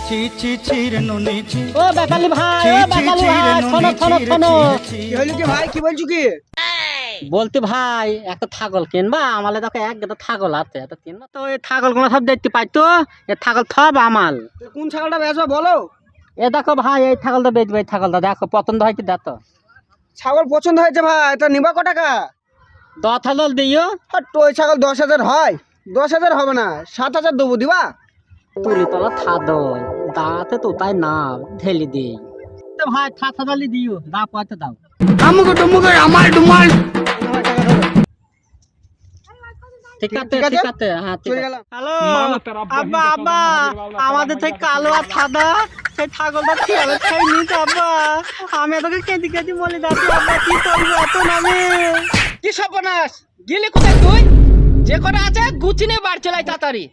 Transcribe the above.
চি চি চিরে নুনি চি ও বেকালি ভাই, ও বেকালি ভাই, শোনো শোনো শোনো। কি হইলো কি ভাই, কি বলছো কি? বলতে ভাই একটা ছাগল কিনবা, আমালে দেখো এক গাদা ছাগল আছে, এটা কিনবা তো। এই ছাগল গুলো সব দেখতে পাই তো, এই ছাগল সব আমাল। কোন ছাগলটা বেচবা বলো? এ দেখো ভাই, এই ছাগলটা বেচবে, এই ছাগলটা দেখো পছন্দ হয় কি দেখো। ছাগল পছন্দ হয়েছে ভাই, এটা নিবা ক টাকা? 10,000 দিও। আর ওই ছাগল 10,000 হয়? 10,000 হবে না, 7,000 দেবো, দিবা? তুলি তলা থাদল দাঁতে তো তাই না ঢেলি দিই তো ভাই, 7,000 দিও, দাও পয়সা দাও। আমুক টুমুক আমার ডুমাল। ঠিক আছে ঠিক আছে? ঠিক আছে, হ্যাঁ ঠিক চলে আছে। গেলাম। হ্যালো আব্বা, আব্বা আমাদের থেকে কালো আর সাদা সেই ছাগলটা খেয়াল খেয়ে নিস আব্বা। আমি তোকে কেঁদে কেঁদে বলে যাচ্ছি আব্বা, কি করবো এখন আমি? কি সর্বনাশ, গেলি কোথায় তুই? যে কটা আছে গুছিয়ে বাড়ি চলাই তাড়াতাড়ি।